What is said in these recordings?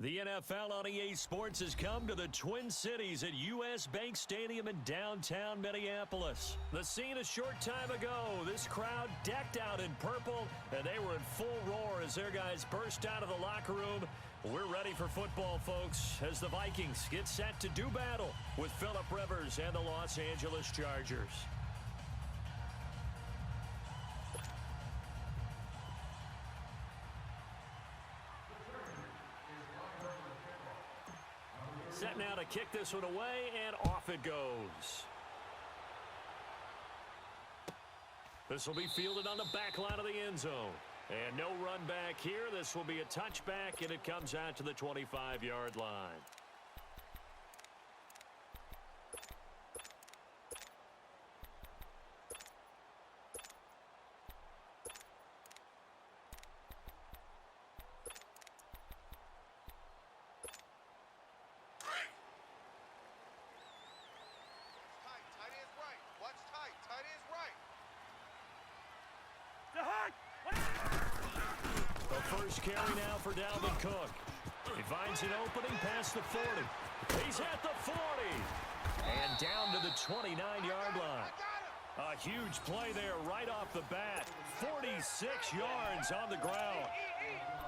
The NFL on EA Sports has come to the Twin Cities at U.S. Bank Stadium in downtown Minneapolis. The scene a short time ago, this crowd decked out in purple, and they were in full roar as their guys burst out of the locker room. We're ready for football, folks, as the Vikings get set to do battle with Phillip Rivers and the Los Angeles Chargers. Set now to kick this one away, and off it goes. This will be fielded on the back line of the end zone. And no run back here. This will be a touchback, and it comes out to the 25-yard line. First carry now for Dalvin Cook. He finds an opening past the 40. He's at the 40. And down to the 29-yard line. A huge play there right off the bat. 46 yards on the ground.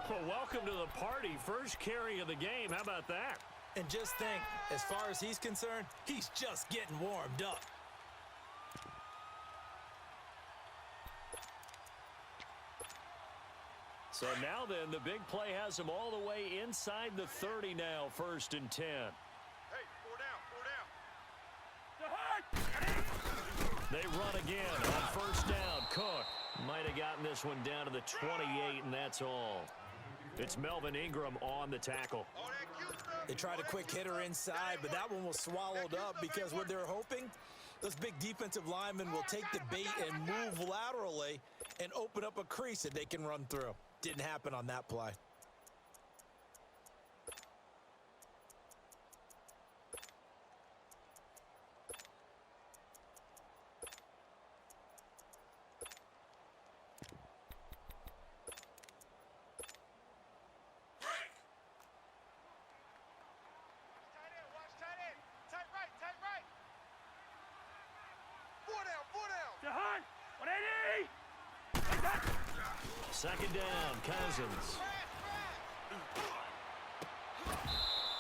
Well, welcome to the party. First carry of the game. How about that? And just think, as far as he's concerned, he's just getting warmed up. So now then, the big play has him all the way inside the 30 now, 1st and 10. Hey, 4 down. They run again on 1st down. Cook might have gotten this one down to the 28, and that's all. It's Melvin Ingram on the tackle. They tried a quick hitter inside, but that one was swallowed up because what they're hoping, those big defensive linemen will take the bait and move laterally and open up a crease that they can run through. Didn't happen on that play. Second down, Cousins.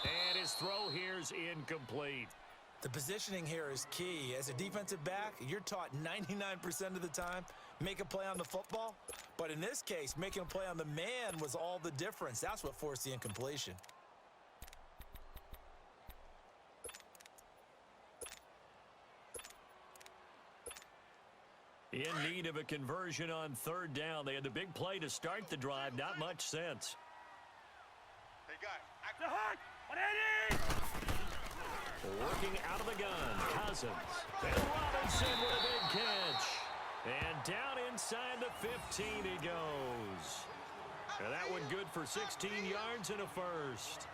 And his throw here is incomplete. The positioning here is key. As a defensive back, you're taught 99% of the time, make a play on the football. But in this case, making a play on the man was all the difference. That's what forced the incompletion. In need of a conversion on 3rd down. They had the big play to start the drive. Not much sense. Hey, guys. Working out of the gun, Cousins. And Robinson with a big catch. And down inside the 15 he goes. And that one good for 16 yards and a first.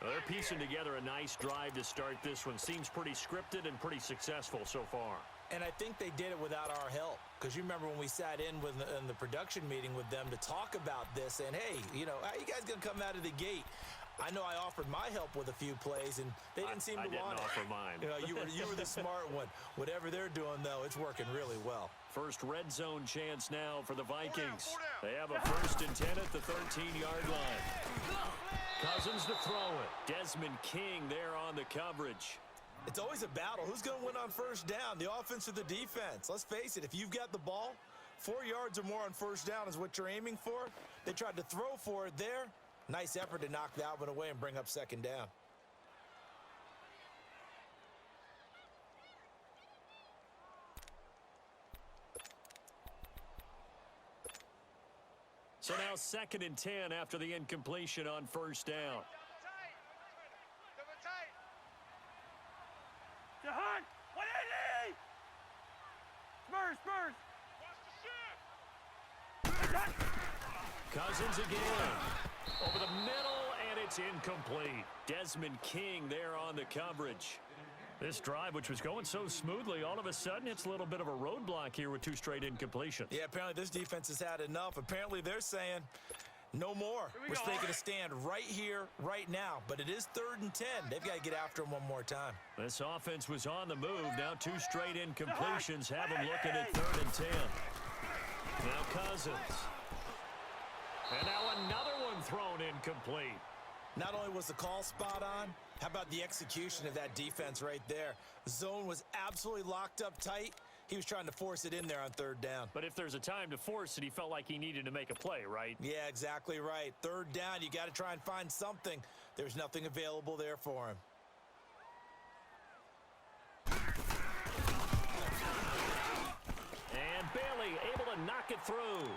Well, they're piecing together a nice drive to start this one. Seems pretty scripted and pretty successful so far. And I think they did it without our help. Because you remember when we sat in the production meeting with them to talk about this, and hey, you know, how you guys going to come out of the gate? I know I offered my help with a few plays, and they didn't seem to want it. I didn't offer mine. You know, you were the smart one. Whatever they're doing, though, it's working really well. First red zone chance now for the Vikings. They have a 1st and 10 at the 13-yard line. Cousins to throw it. Desmond King there on the coverage. It's always a battle. Who's going to win on 1st down, the offense or the defense? Let's face it, if you've got the ball, 4 yards or more on 1st down is what you're aiming for. They tried to throw for it there. Nice effort to knock that one away and bring up 2nd down. So now 2nd and 10 after the incompletion on 1st down. Cousins again. Over the middle, and it's incomplete. Desmond King there on the coverage. This drive, which was going so smoothly, all of a sudden it's a little bit of a roadblock here with 2 straight incompletions. Yeah, apparently this defense has had enough. Apparently they're saying, No more. We're taking a stand right here, right now. But it is 3rd and 10. They've got to get after him one more time. This offense was on the move. Now 2 straight incompletions have them looking at 3rd and 10. Now Cousins. And now another one thrown incomplete. Not only was the call spot on, how about the execution of that defense right there? Zone was absolutely locked up tight. He was trying to force it in there on 3rd down. But if there's a time to force it, he felt like he needed to make a play, right? Yeah, exactly right. 3rd down, you got to try and find something. There's nothing available there for him. And Bailey able to knock it through.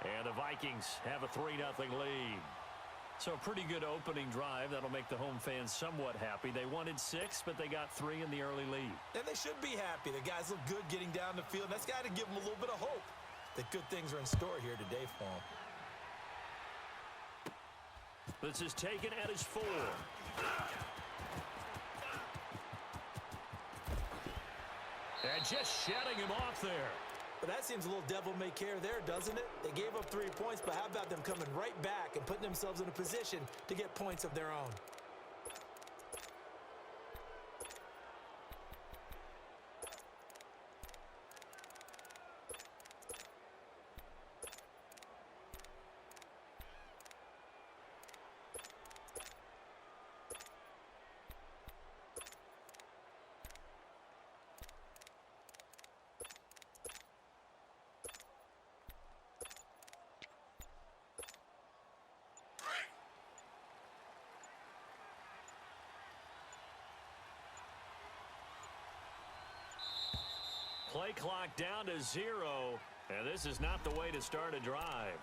And the Vikings have a 3-0 lead. So a pretty good opening drive. That'll make the home fans somewhat happy. They wanted 6, but they got 3 in the early lead. And they should be happy. The guys look good getting down the field. That's got to give them a little bit of hope that good things are in store here today for them. This is taken at his 4. And just shutting him off there. But that seems a little devil-may-care there, doesn't it? They gave up 3 points, but how about them coming right back and putting themselves in a position to get points of their own? Play clock down to 0, and this is not the way to start a drive.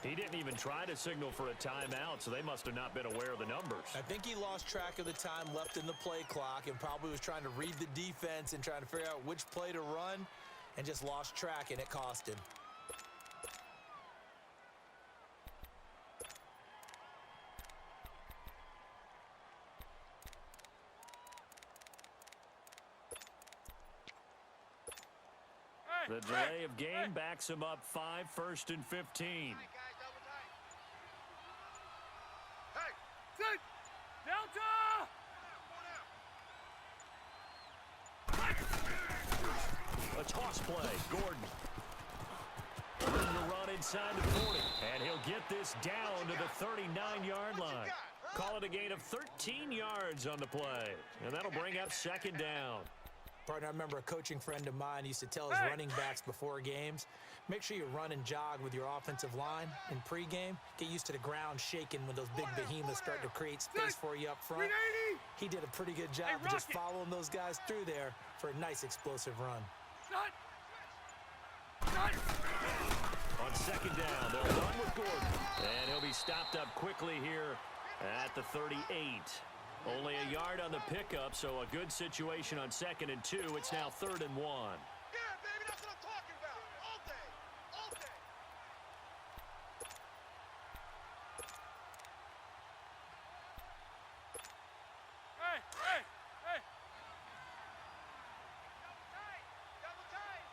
He didn't even try to signal for a timeout, so they must have not been aware of the numbers. I think he lost track of the time left in the play clock and probably was trying to read the defense and trying to figure out which play to run and just lost track, and it cost him. The delay of game backs him up 5, 1st and 15. Hey, guys, double tight. Hey, sit. Delta. 4 down. A toss play. Gordon. Gordon to run inside the 40. And he'll get this down to the 39-yard line. Call it a gain of 13 yards on the play. And that'll bring up 2nd down. Partner, I remember a coaching friend of mine used to tell his running backs before games, make sure you run and jog with your offensive line in pregame. Get used to the ground shaking when those big behemoths start to create space for you up front. He did a pretty good job of just following those guys through there for a nice explosive run. On 2nd down, they'll run with Gordon. And he'll be stopped up quickly here at the 38. Only a yard on the pickup, so a good situation on 2nd and 2. It's now 3rd and 1. Yeah, baby, that's what I'm talking about. All day. All day. Hey, hey, hey. Double tight.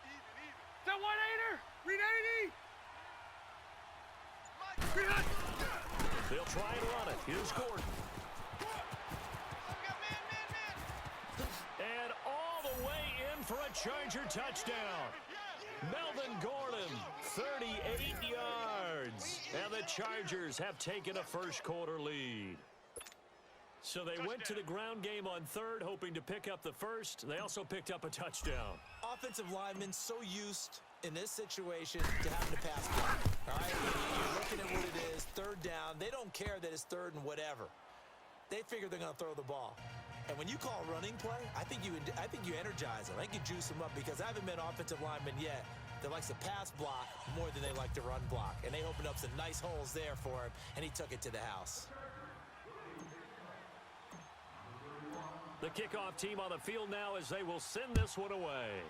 Even. That 1-8er. Read 80. Read 80. They'll try and run it. Here's Gordon. And all the way in for a Charger touchdown. Melvin Gordon, 38 yards. And the Chargers have taken a first-quarter lead. So they went to the ground game on 3rd, hoping to pick up the first. They also picked up a touchdown. Offensive linemen so used in this situation to having to pass block. All right, you're looking at what it is, 3rd down. They don't care that it's 3rd and whatever. They figure they're going to throw the ball. And when you call a running play, I think you energize them. I think you juice them up because I haven't met offensive linemen yet that likes to pass block more than they like to run block. And they opened up some nice holes there for him, and he took it to the house. The kickoff team on the field now as they will send this one away.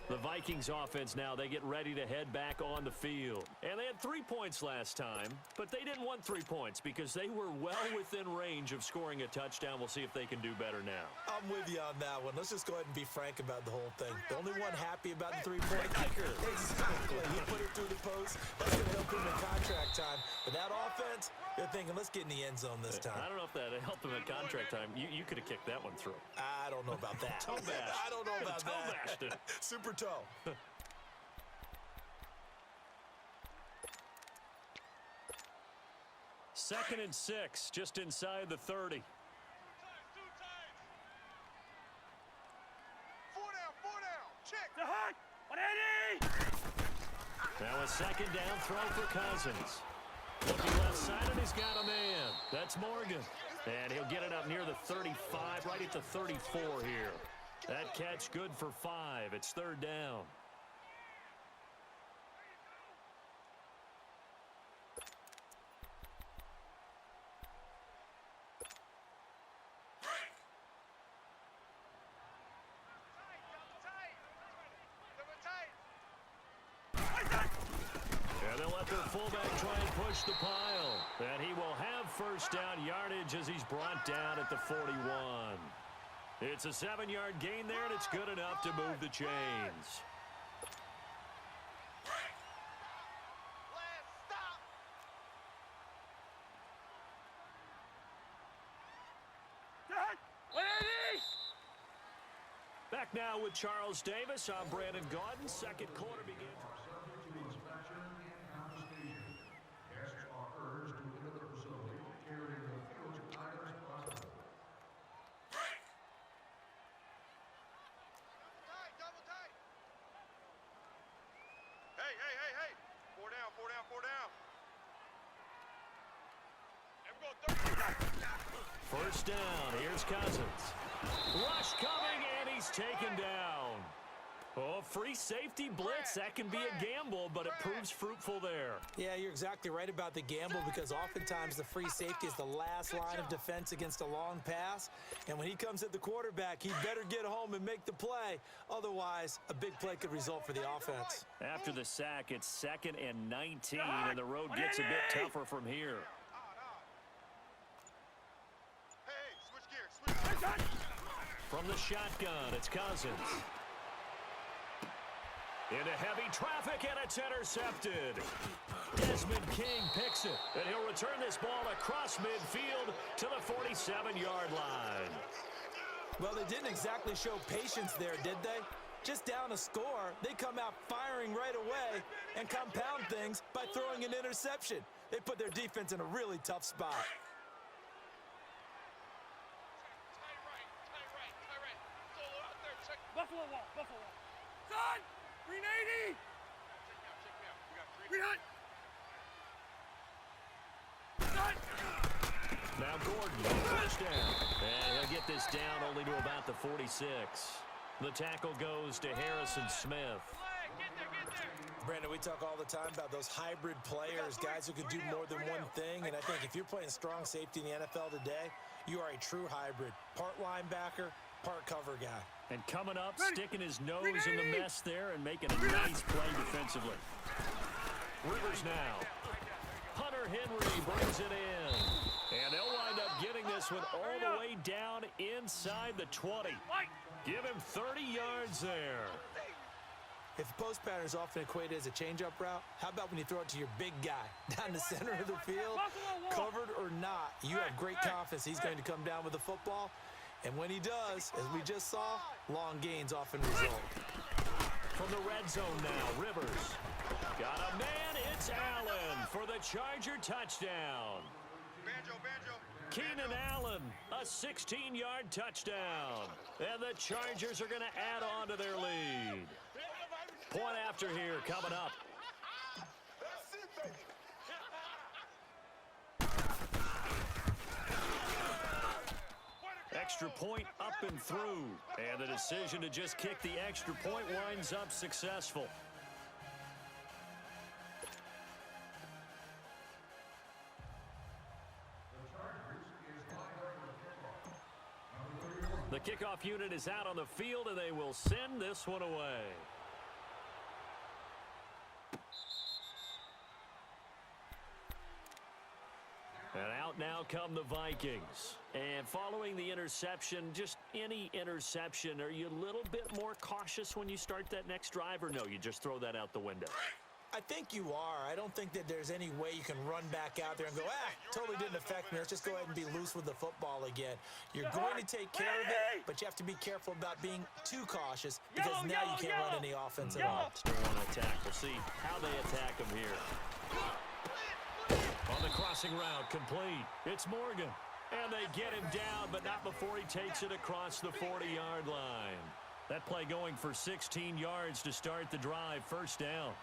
The Vikings Vikings offense now, they get ready to head back on the field. And they had 3 points last time, but they didn't want 3 points because they were well within range of scoring a touchdown. We'll see if they can do better now. I'm with you on that one. Let's just go ahead and be frank about the whole thing. The only one happy about the three-point kicker. Exactly. He put it through the post. That's going to help him in contract time. But that offense, they're thinking, let's get in the end zone this time. I don't know if that helped him in contract time. You could have kicked that one through. I don't know about that. Toe bash. I don't know about Toe that. bashed it. Super toe. Second and 6, just inside the 30. 2 times. 4 down. Check. Now a second down throw for Cousins. Looking left side, and he's got a man. That's Morgan. And he'll get it up near the 35, right at the 34 here. That catch good for 5. It's third down. And they'll let their fullback try and push the pile. And he will have first down yardage as he's brought down at the 41. It's a 7-yard gain there, and it's good enough to move the chains. Back now with Charles Davis. I'm Brandon Gaudin. Second quarter begins. Hey. 4 down. And we go 30. First down. Here's Cousins. Rush coming, and he's taken down. Oh, free safety blitz. That can be a gamble, but it proves fruitful there. Yeah, you're exactly right about the gamble because oftentimes the free safety is the last line of defense against a long pass. And when he comes at the quarterback, he better get home and make the play. Otherwise, a big play could result for the offense. After the sack, it's 2nd and 19, and the road gets a bit tougher from here. Hey, switch gears. From the shotgun, it's Cousins. Into heavy traffic, and it's intercepted. Desmond King picks it, and he'll return this ball across midfield to the 47-yard line. Well, they didn't exactly show patience there, did they? Just down a score, they come out firing right away and compound things by throwing an interception. They put their defense in a really tough spot. Solo out there. Check. Buffalo wall. Son! 380! Check me out. We got 3. Rehunt! Son! Now Gordon, first down. And he'll get this down only to about the 46. The tackle goes to Harrison Smith. Get there. Brandon, we talk all the time about those hybrid players, guys who can do more than one thing. And I think if you're playing strong safety in the NFL today, you are a true hybrid. Part linebacker, part cover guy. And coming up, sticking his nose in the mess there and making a nice play defensively. Rivers now. Hunter Henry brings it in. And they'll wind up getting this one all the way down inside the 20. Give him 30 yards there. If the post pattern is often equated as a change-up route, how about when you throw it to your big guy down the center of the field? Covered or not, you have great confidence he's going to come down with the football. And when he does, as we just saw, long gains often result. From the red zone now, Rivers. Got a man, it's Allen for the Charger touchdown. Banjo. Keenan Allen, a 16-yard touchdown. And the Chargers are going to add on to their lead. Point after here coming up. That's it, baby. Extra point up and through. And the decision to just kick the extra point winds up successful. The kickoff unit is out on the field, and they will send this one away. And out now come the Vikings. And following the interception, just any interception, are you a little bit more cautious when you start that next drive, or no, you just throw that out the window? I think you are. I don't think that there's any way you can run back out there and go, totally didn't affect me. Let's just go ahead and be loose with the football again. You're going to take care of it, but you have to be careful about being too cautious because now you can't run any offense at all. Still want to attack. We'll see how they attack him here. On the crossing route, complete. It's Morgan. And they get him down, but not before he takes it across the 40-yard line. That play going for 16 yards to start the drive. First down.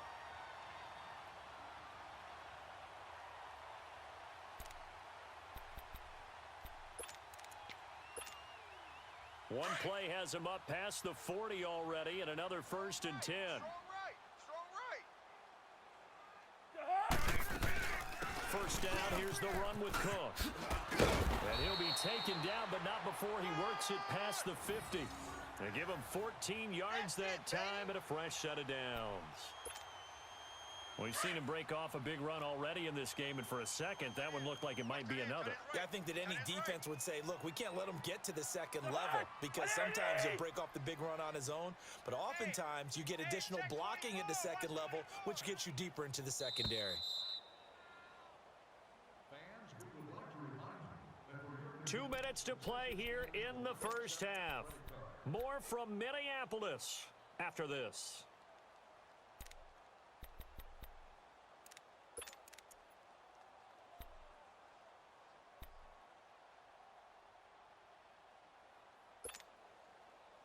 One play has him up past the 40 already, and another 1st and 10. First down, here's the run with Cook. And he'll be taken down, but not before he works it past the 50. They give him 14 yards that time and a fresh set of downs. We've seen him break off a big run already in this game, and for a second, that one looked like it might be another. Yeah, I think that any defense would say, look, we can't let him get to the second level because sometimes he'll break off the big run on his own, but oftentimes you get additional blocking at the second level, which gets you deeper into the secondary. 2 minutes to play here in the first half. More from Minneapolis after this.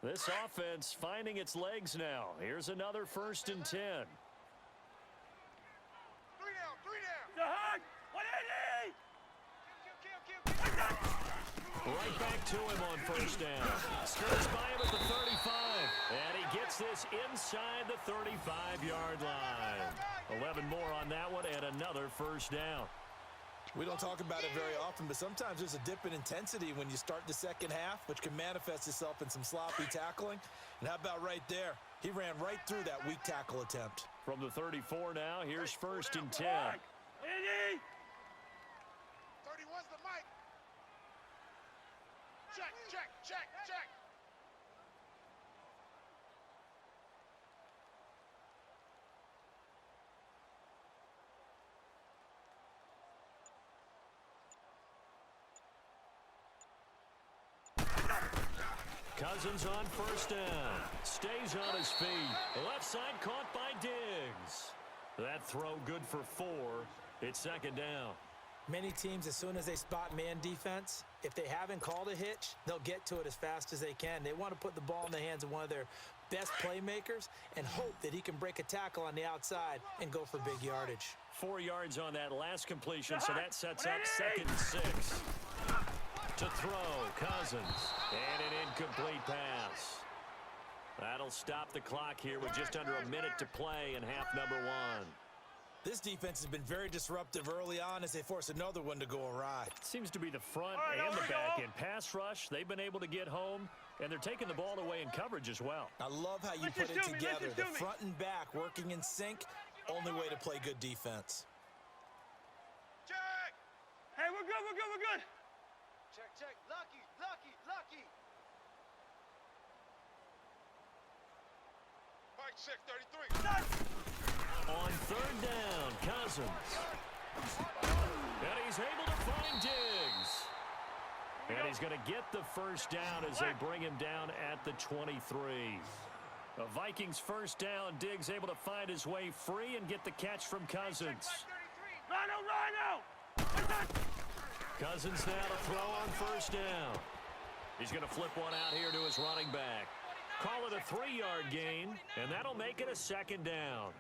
This offense finding its legs now. Here's another 1st and 10. 3 down. The hug! 180! Right back to him on first down. Skirts by him at the 35. And he gets this inside the 35-yard line. 11 more on that one and another first down. We don't talk about it very often, but sometimes there's a dip in intensity when you start the second half, which can manifest itself in some sloppy tackling. And how about right there? He ran right through that weak tackle attempt. From the 34 now, here's 1st and 10. 31's the mic. Check, check, check, check. Cousins on first down. Stays on his feet. Left side caught by Diggs. That throw good for 4. It's 2nd down. Many teams, as soon as they spot man defense, if they haven't called a hitch, they'll get to it as fast as they can. They want to put the ball in the hands of one of their best playmakers and hope that he can break a tackle on the outside and go for big yardage. 4 yards on that last completion, so that sets up 2nd and 6. To throw, Cousins, and an incomplete pass. That'll stop the clock here with just under a minute to play in half number 1. This defense has been very disruptive early on as they force another one to go awry. Seems to be the front and the back end. Pass rush, they've been able to get home, and they're taking the ball away in coverage as well. I love how you put it together. The front and back working in sync, only way to play good defense. Check. Hey, we're good, we're good, we're good. Check, check. Lucky, lucky, lucky. Mike, check 33. On 3rd down, Cousins. And he's able to find Diggs. And he's going to get the first down as they bring him down at the 23. The Vikings first down. Diggs able to find his way free and get the catch from Cousins. Rhino! Cousins now to throw on first down. He's going to flip one out here to his running back. Call it a 3-yard gain, and that'll make it a 2nd down.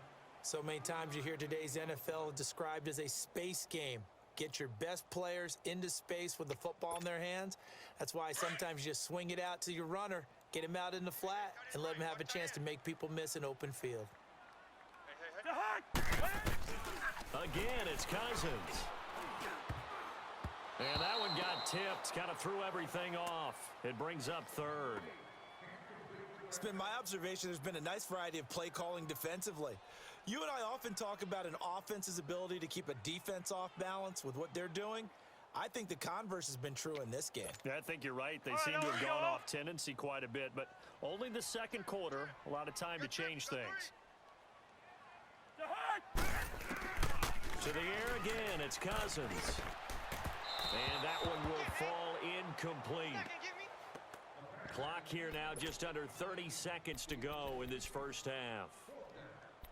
So many times you hear today's NFL described as a space game. Get your best players into space with the football in their hands. That's why sometimes you just swing it out to your runner, get him out in the flat, and let him have a chance to make people miss an open field. Again, it's Cousins. And that one got tipped, kind of threw everything off. It brings up 3rd. It's been my observation there's been a nice variety of play calling defensively. You and I often talk about an offense's ability to keep a defense off balance with what they're doing. I think the converse has been true in this game. Yeah, I think you're right. They All right, seem to have here we gone go. off tendency quite a bit, but only the second quarter. A lot of time to change things. The hard. To the air again, it's Cousins. And that one will fall incomplete. Clock here now, just under 30 seconds to go in this first half.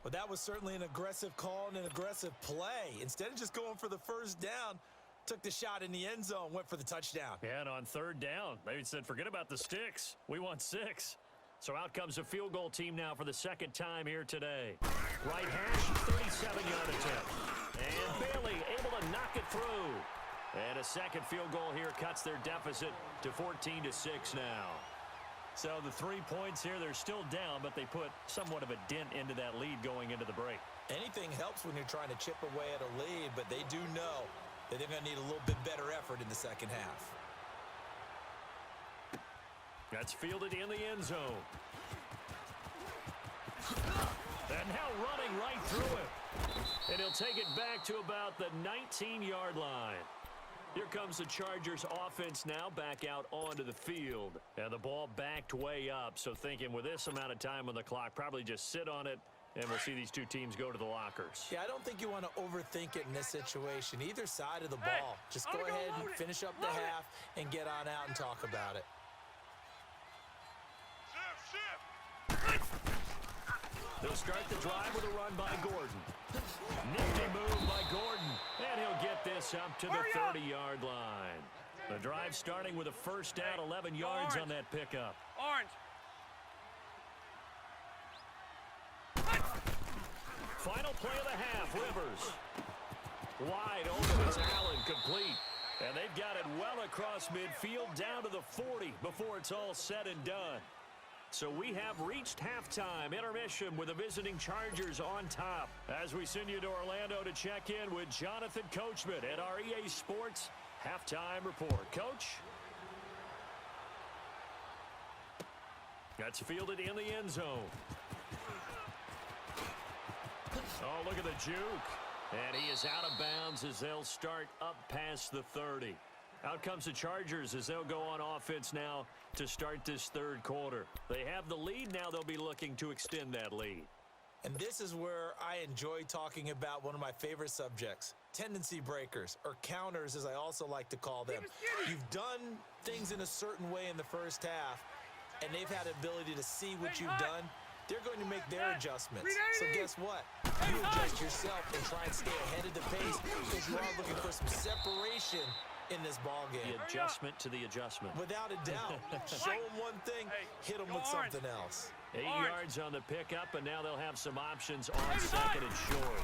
But that was certainly an aggressive call and an aggressive play. Instead of just going for the first down, took the shot in the end zone, went for the touchdown. Yeah, and on third down, they said, forget about the sticks. We want 6. So out comes a field goal team now for the second time here today. Right hash, 37-yard attempt. And Bailey able to knock it through. And a second field goal here cuts their deficit to 14-6 now. So the 3 points here, they're still down, but they put somewhat of a dent into that lead going into the break. Anything helps when you're trying to chip away at a lead, but they do know that they're going to need a little bit better effort in the second half. That's fielded in the end zone. And now running right through it. And he'll take it back to about the 19-yard line. Here comes the Chargers offense now back out onto the field. And the ball backed way up. So thinking with this amount of time on the clock, probably just sit on it, and we'll see these two teams go to the lockers. Yeah, I don't think you want to overthink it in this situation. Either side of the ball. Just I'm go gonna go ahead and load it. finish up the Load it. half and get on out and talk about it. They'll start the drive with a run by Gordon. Nifty move by Gordon. And he'll get this up to the 30-yard line. The drive starting with a first down, 11 yards on that pickup. Orange. Final play of the half, Rivers. Wide open, it's Allen, complete. And they've got it well across midfield down to the 40 before it's all said and done. So we have reached halftime intermission with the visiting Chargers on top. As we send you to Orlando to check in with Jonathan Coachman at our EA Sports Halftime Report. Coach? That's fielded in the end zone. Oh, look at the juke. And he is out of bounds as they'll start up past the 30. Out comes the Chargers as they'll go on offense now to start this third quarter. They have the lead. Now they'll be looking to extend that lead. And this is where I enjoy talking about one of my favorite subjects, tendency breakers, or counters as I also like to call them. You've done things in a certain way in the first half, and they've had the ability to see what you've done. They're going to make their adjustments. So guess what? You adjust yourself and try and stay ahead of the pace because you are looking for some separation in this ball game. The adjustment to the adjustment. Without a doubt. Show them one thing, hit them with something else. 8 yards on the pickup, and now they'll have some options on second and short.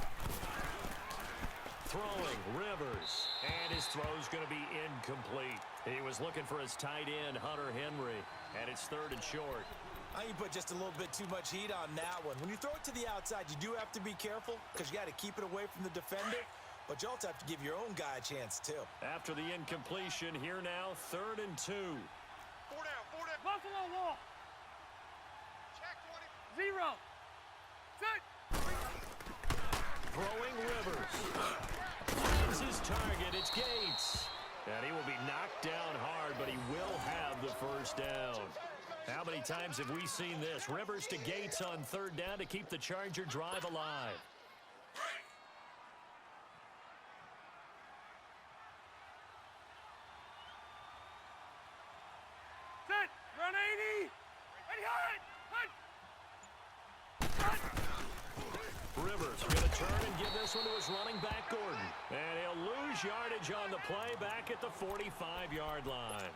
Throwing, Rivers, and his throw's going to be incomplete. He was looking for his tight end, Hunter Henry, and it's third and short. I think you put just a little bit too much heat on that one. When you throw it to the outside, you do have to be careful because you got to keep it away from the defender, but you also have to give your own guy a chance too. After the incompletion, here now, 3rd and 2. 4 down, 4 down. Buffalo wall. Check 20. 0. Set. Throwing Rivers. Finds his target. It's Gates. And he will be knocked down hard, but he will have the first down. How many times have we seen this? Rivers to Gates on 3rd down to keep the Charger drive alive. Set. Run 80. Ready, hot. Rivers going to turn and give this one to his running back, Gordon. And he'll lose yardage on the play back at the 45-yard line.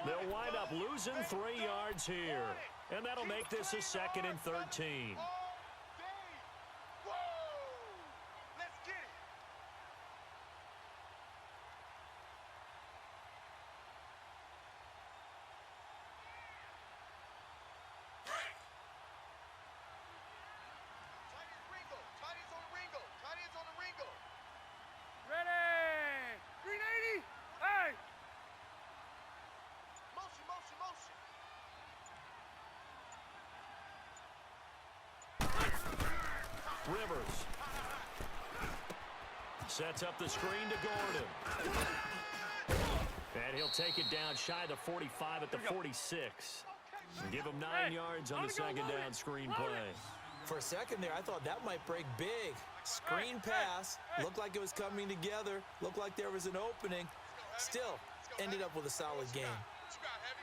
They'll wind up losing 3 yards here. And that'll make this a 2nd and 13. All day. Woo! Let's get it. Tight ends Ringo. Tight ends on the Ringo. Tight ends on the Ringo. Ready. 380. Hey. Motion, motion, motion. Rivers sets up the screen to Gordon. And he'll take it down shy of the 45 at the 46. And give him 9 yards on the second down screen play. For a second there, I thought that might break big. Screen pass. Looked like it was coming together. Looked like there was an opening. Still, ended up with a solid game. What you got, Heavy?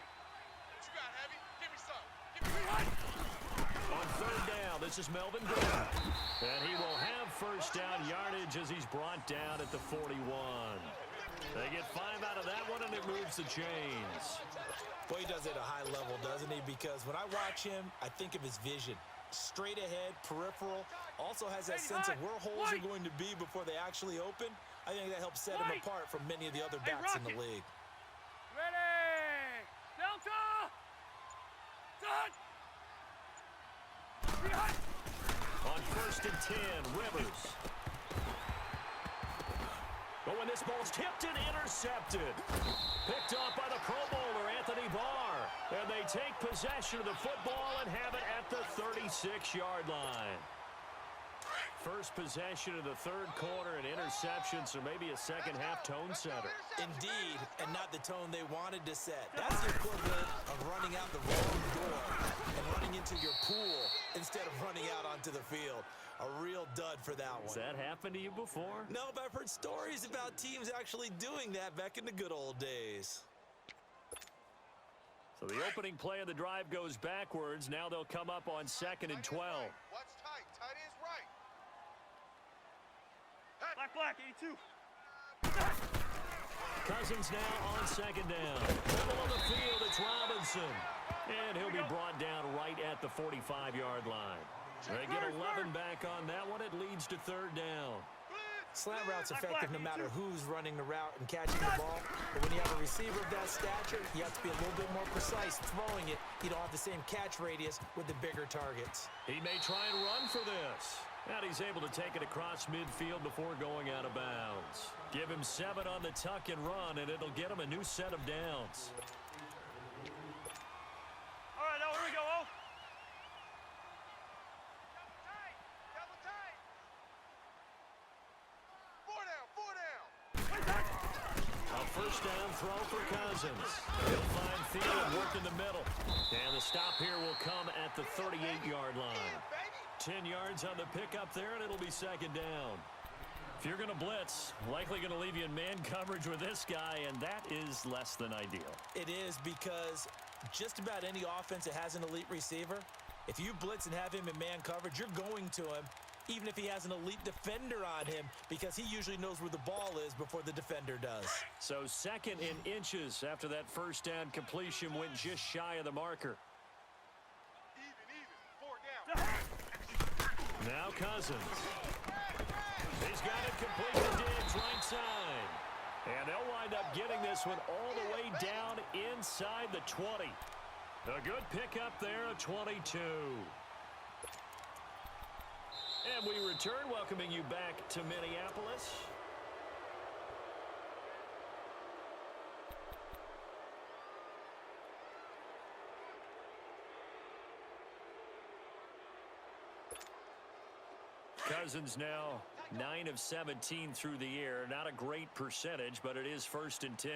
What you got, Heavy? Give me some. Give me some. On third down, this is Melvin Gordon. And he will have first down yardage as he's brought down at the 41. They get 5 out of that one, and it moves the chains. Boy, he does it at a high level, doesn't he? Because when I watch him, I think of his vision. Straight ahead, peripheral, also has that sense of where holes are going to be before they actually open. I think that helps set him apart from many of the other backs in the league. Ready! Delta! Set! Behind! On first and 10, Rivers. But when this ball's tipped and intercepted. Picked off by the Pro Bowler, Anthony Barr. And they take possession of the football and have it at the 36-yard line. First possession of the third quarter, an interception, so maybe a second-half tone setter. Indeed, and not the tone they wanted to set. That's the equivalent of running out the wrong door and running into your pool instead of running out onto the field. A real dud for that one. Has that happened to you before? No, but I've heard stories about teams actually doing that back in the good old days. So the opening play of the drive goes backwards. Now they'll come up on second and 12. What's tight? Tight is right. Black, 82. Cousins now on second down. Middle of the field, it's Robinson. And he'll be brought down right at the 45-yard line. They get 11 back on that one. It leads to third down. Slant route's effective no matter who's running the route and catching the ball. But when you have a receiver of that stature, you have to be a little bit more precise throwing it. You don't have the same catch radius with the bigger targets. He may try and run for this. And he's able to take it across midfield before going out of bounds. Give him 7 on the tuck and run, and it'll get him a new set of downs. All right, now here we go, oh. Double tight. 4 down. 4 down. A first down throw for Cousins. He'll find Thielen work in the middle. And the stop here will come at the 38-yard line. 10 yards on the pickup there, and it'll be second down. If you're going to blitz, likely going to leave you in man coverage with this guy, and that is less than ideal. It is because just about any offense that has an elite receiver, if you blitz and have him in man coverage, you're going to him, even if he has an elite defender on him, because he usually knows where the ball is before the defender does. So second in inches after that first down completion went just shy of the marker. Even. 4 down. Now Cousins. He's got it complete to Diggs right side. And they'll wind up getting this one all the way down inside the 20. A good pickup there, a 22. And we return, welcoming you back to Minneapolis. Cousins now 9 of 17 through the air. Not a great percentage, but it is first and 10.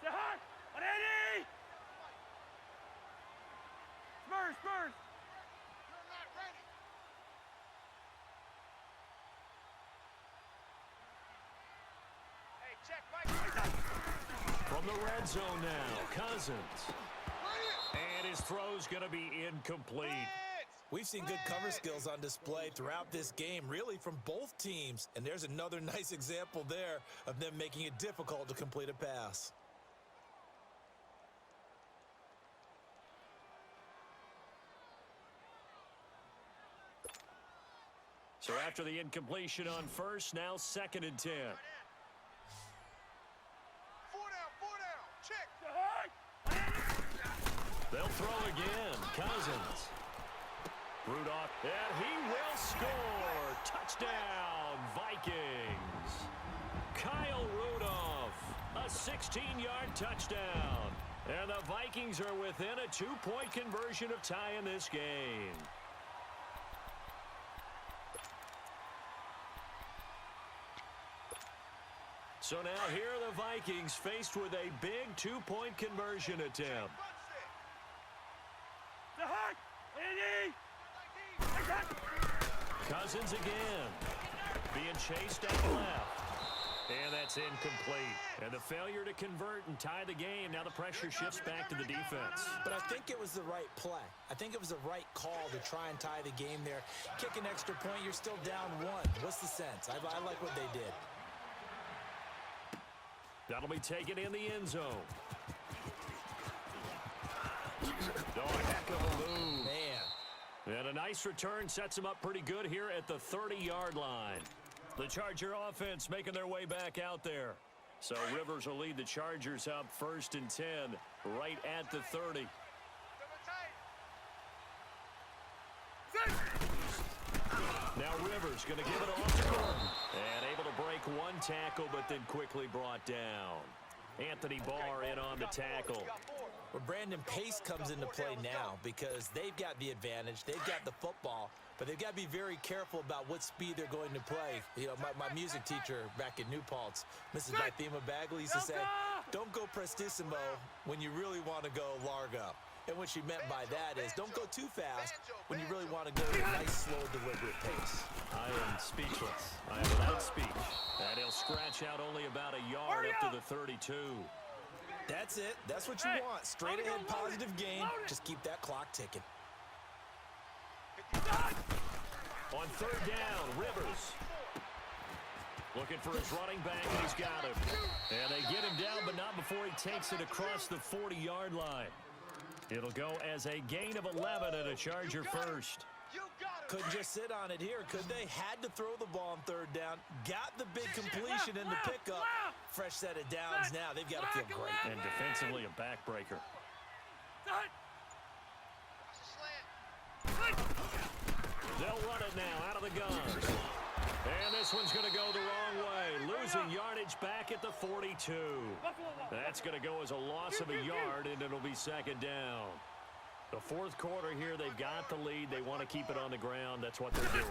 Say hi! 180! Spurs! You're not ready. Hey, check Mike. From the red zone now, Cousins. And his throw's going to be incomplete. We've seen good cover skills on display throughout this game, really from both teams. And there's another nice example there of them making it difficult to complete a pass. So after the incompletion on first, now second and 10. 4 down. Check. Say hi! They'll throw again. Cousins. Rudolph, and he will score. Touchdown, Vikings. Kyle Rudolph, a 16-yard touchdown. And the Vikings are within a 2-point conversion of tying this game. So now here are the Vikings faced with a big two-point conversion attempt. The hut! Eddie! Cousins again. Being chased down left. And that's incomplete. And the failure to convert and tie the game. Now the pressure shifts back to the defense. But I think it was the right play. I think it was the right call to try and tie the game there. Kick an extra point, you're still down one. What's the sense? I like what they did. That'll be taken in the end zone. Oh, a heck of a move. Man. And a nice return sets them up pretty good here at the 30-yard line. The Charger offense making their way back out there. So Rivers will lead the Chargers up 1st and 10 right at the 30. Now Rivers going to give it off to Gordon. And able to break one tackle, but then quickly brought down. Anthony Barr in on the tackle. Well, Brandon Pace comes into play now because they've got the advantage. They've got the football, but they've got to be very careful about what speed they're going to play. You know, my music teacher back in New Paltz, Mrs. Bythema Bagley, used to say, don't go prestissimo when you really want to go largo. And what she meant by that is don't go too fast when you really want to go at a nice, slow, deliberate pace. I am speechless. I am without speech. And he'll scratch out only about a yard up to the 32. That's it. That's what you want. Straight ahead, positive gain. Just keep that clock ticking. On 3rd down, Rivers. Looking for his running back, and he's got him. And they get him down, but not before he takes it across the 40-yard line. It'll go as a gain of 11 and a Charger first. Couldn't just sit on it here, could they? Had to throw the ball on 3rd down. Got the big completion in the pickup. Fresh set of downs now. They've got to feel great. And defensively, a backbreaker. They'll run it now out of the gun. And this one's going to go the wrong way. Losing yardage back at the 42. That's going to go as a loss of a yard, and it'll be 2nd down. The 4th quarter here, they've got the lead. They want to keep it on the ground. That's what they're doing.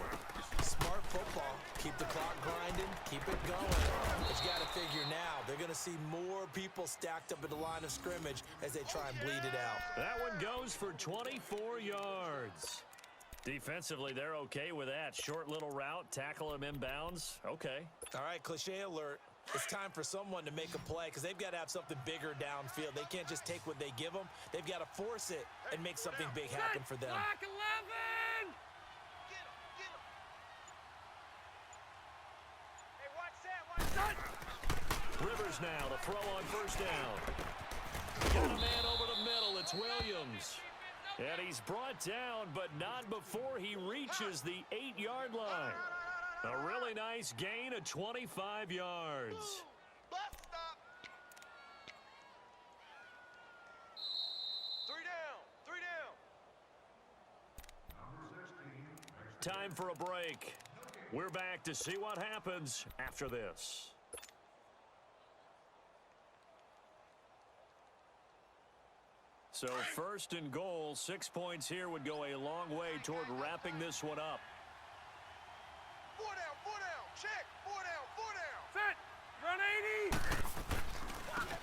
Smart football. Keep the clock grinding. Keep it going. But you got to figure now, they're going to see more people stacked up at the line of scrimmage as they try and bleed it out. That one goes for 24 yards. Defensively, they're okay with that. Short little route, tackle him inbounds. Okay. All right, cliche alert. It's time for someone to make a play because they've got to have something bigger downfield. They can't just take what they give them. They've got to force it and make something big happen for them. Block 11! Hey, watch that, Rivers now, the throw on 1st down. Got a man over the middle. It's Williams. And he's brought down, but not before he reaches the 8-yard line. A really nice gain of 25 yards. Time for a break. We're back to see what happens after this. So 1st and goal, 6 points here would go a long way toward wrapping this one up. 4 down, check, 4 down. Set! Run 80!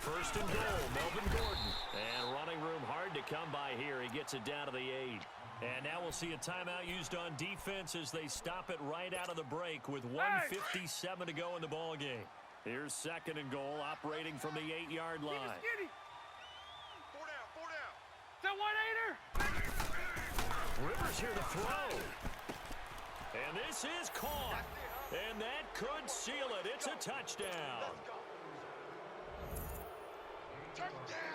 1st and goal, Melvin Gordon. And running room hard to come by here. He gets it down to the 8. And now we'll see a timeout used on defense as they stop it right out of the break with 1:57 to go in the ballgame. Here's 2nd and goal, operating from the 8-yard line. 4 down. That 1-8er! Rivers here to throw. And this is caught. And that could seal it. It's a touchdown.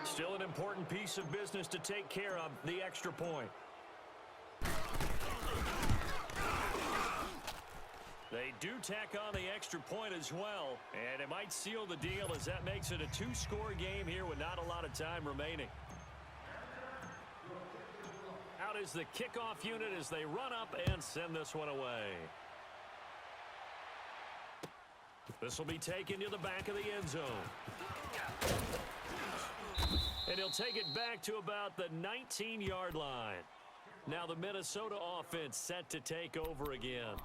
Still an important piece of business to take care of, the extra point. They do tack on the extra point as well, and it might seal the deal as that makes it a 2-score game here with not a lot of time remaining. Out is the kickoff unit as they run up and send this one away. This will be taken to the back of the end zone. And he'll take it back to about the 19-yard line. Now the Minnesota offense set to take over again.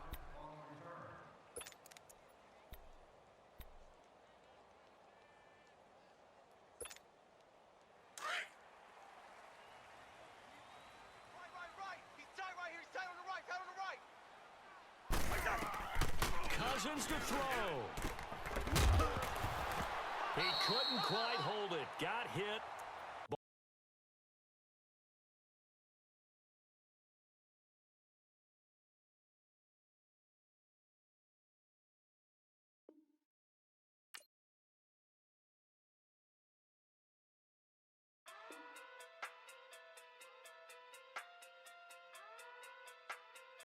motions to throw. He couldn't quite hold it. Got hit